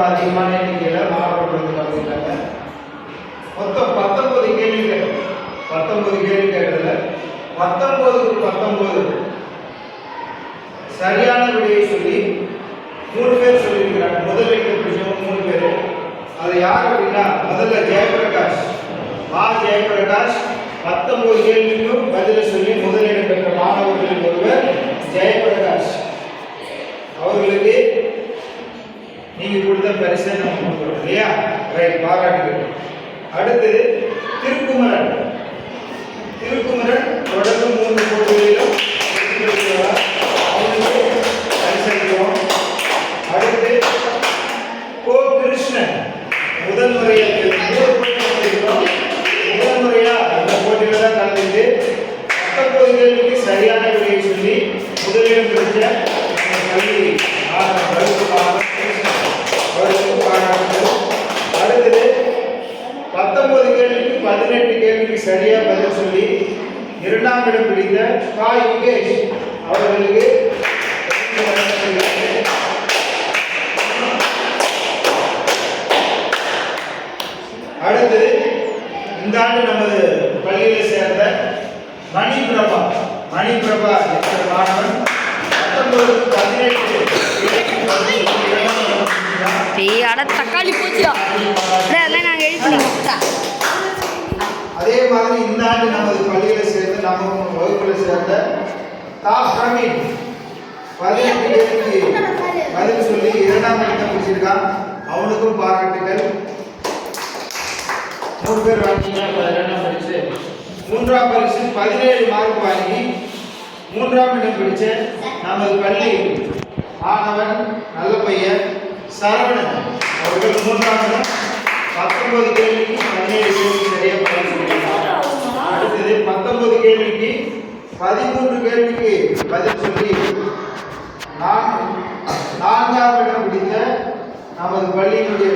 அதிகமான எண்ணிக்கையில் மாணவர்கள் வந்து கலந்துட்டாங்க. மொத்தம் 19 கேள்விகள். 19 கேள்வி கேட்டதில் 19க்கு 19 சரியான விடையை சொல்லி 3 பேர் சொல்லியிருக்கிறாங்க. முதல் இடத்தை பிடிச்சவங்க 3 பேர். அது யார் அப்படின்னா, முதல்ல ஜெயபிரகாஷ், ஜெயபிரகாஷ் 19 கேள்விக்கும் பதில சொல்லி முதலிடம் பெற்ற மாணவர்களில் ஒருவர் ஜெயபிரகாஷ். அவர்களுக்கு நீங்க கொடுத்த பரிசை நம்ம கொடுக்குறோம் இல்லையா? ரைட், பாராட்டுகள். அடுத்து திருக்குமரன். திருக்குமரன் தொடர்ந்து 3 போட்டிகளிலும் அவங்களுக்கு பரிசளிக்கிறோம். அடுத்து கோ கிருஷ்ணன் முதல் முறையாக இந்த போட்டியில தான் கலந்துட்டு 19 கேள்விக்கு சரியான விடையை சொல்லி முதலிடம் பிடிச்ச பள்ளி அவருக்கு பாராட்டுகள். அடுத்தது 19 கேள்விக்கு 18 கேள்விக்கு சரியா பதில் சொல்லி 2ஆம் இடம் பிடித்த யுகேஷ் அவர்களுக்கு அடுத்தது இந்த ஆண்டு நமது பள்ளியில் சேர்ந்த மணிபிரபா என்ற மாணவன் 19க்கு 18 தக்காளி பூச்சியா நாங்கள் எழுதினோம். அதே மாதிரி இந்த ஆண்டு நமது பள்ளியில் சேர்ந்த நம்ம வகுப்பில் சேர்ந்த பிரவீன் 18 கேள்விக்கு பதில் சொல்லி 2ஆம் இடத்தை பிடிச்சிருக்கான். அவனுக்கும் பாராட்டுகள். 3 பேர் வாங்கினா 2ஆம் பரிசு. 3ஆம் பரிசு 17 மார்க் வாங்கி 3ஆம் இடம் பிடிச்ச நமது பள்ளி மாணவன் நல்ல பையன் சரவணன் அவர்கள் 3ஆம் இடம் 19 கேள்விக்கு 17 கேள்வி சரியா பதில் சொல்லியிருக்காங்க. அடுத்தது 19 கேள்விக்கு 13 கேள்விக்கு பதில் சொல்லி 4ஆம் இடம் பிடித்த நமது பள்ளியினுடைய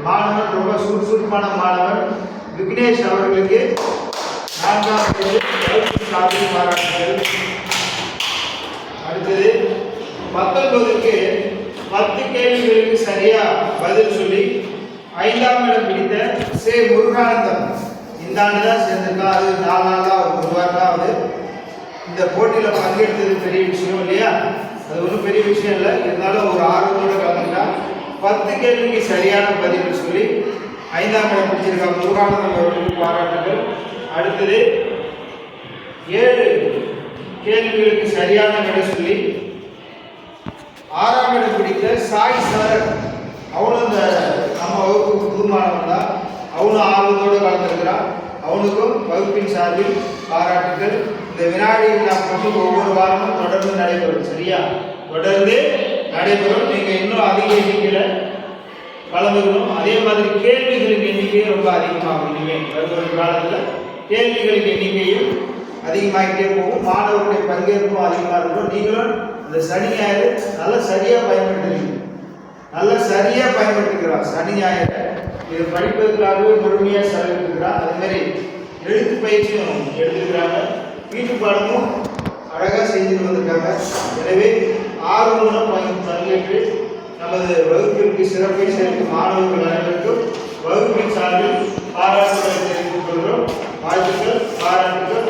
மாணவன், ரொம்ப சுறுசுறுப்பான மாணவன் விக்னேஷ் அவர்களுக்கு 4ஆம் சாதனை பாராட்டுகள். அடுத்தது 19க்கு 10 கேள்விகளுக்கு சரியா பதில் சொல்லி 5ஆம் இடம் பிடித்த முருகானந்தம் இந்த ஆண்டு தான் சேர்ந்திருக்கா. அது 4 நாளாக 1 வாரம் தான் ஆகுது. இந்த போட்டியில் பங்கெடுத்தது பெரிய விஷயம் இல்லையா? அது ஒன்றும் பெரிய விஷயம் இல்லை. இருந்தாலும் ஒரு ஆர்வத்தோடு கலந்துட்டா 10 கேள்விக்கு சரியான பதில் சொல்லி 5ஆம் இடம் பிடிச்சிருக்கா முருகானந்தம் அவர்களுக்கு பாராட்டுகள். அடுத்தது 7 கேள்விகளுக்கு சரியான விடை சொல்லி 6ஆம் இடம் பிடித்த சாய் சரத், அவனும் இந்த நம்ம வகுப்புக்கு புதுமானவன் தான். அவனும் ஆர்வத்தோடு கலந்துருக்கிறான். அவனுக்கும் வகுப்பின் சார்பில் பாராட்டுகள். இந்த வினாடி கொண்டு ஒவ்வொரு வாரமும் தொடர்ந்து நடைபெறும். சரியா? தொடர்ந்து நடைபெறும். நீங்கள் இன்னும் அதிக எண்ணிக்கையில் கலந்துக்கணும். அதே மாதிரி கேள்விகளின் எண்ணிக்கையும் ரொம்ப அதிகமாகும். இனிமேல் வருகிற காலத்தில் கேள்விகளின் எண்ணிக்கையும் அதிகமாகிட்டே போகும். மாணவர்களுடைய பங்கேற்பும் அதிகமாக இருக்கும். நீங்களும் இந்த சனி ஞாயிறு நல்லா சரியாக பயன்படுத்திக்கிறார். சனி ஞாயிறு இது படிப்பதற்காகவே முழுமையாக செலவிட்டுக்கிறார். அதேமாதிரி எழுத்து பயிற்சியும் எடுத்துக்கிறாங்க. வீட்டு பாடமும் அழகாக செஞ்சுட்டு வந்திருக்காங்க. எனவே ஆர்வமுடன் பங்கேற்று நமது வகுப்பிற்கு சிறப்பை சேர்க்கும் மாணவர்கள் அனைவருக்கும் வகுப்பின் சார்பில் பாராட்டுகளை தெரிவித்துக் கொள்கிறோம். வாழ்த்துக்கள், பாராட்டுகள்.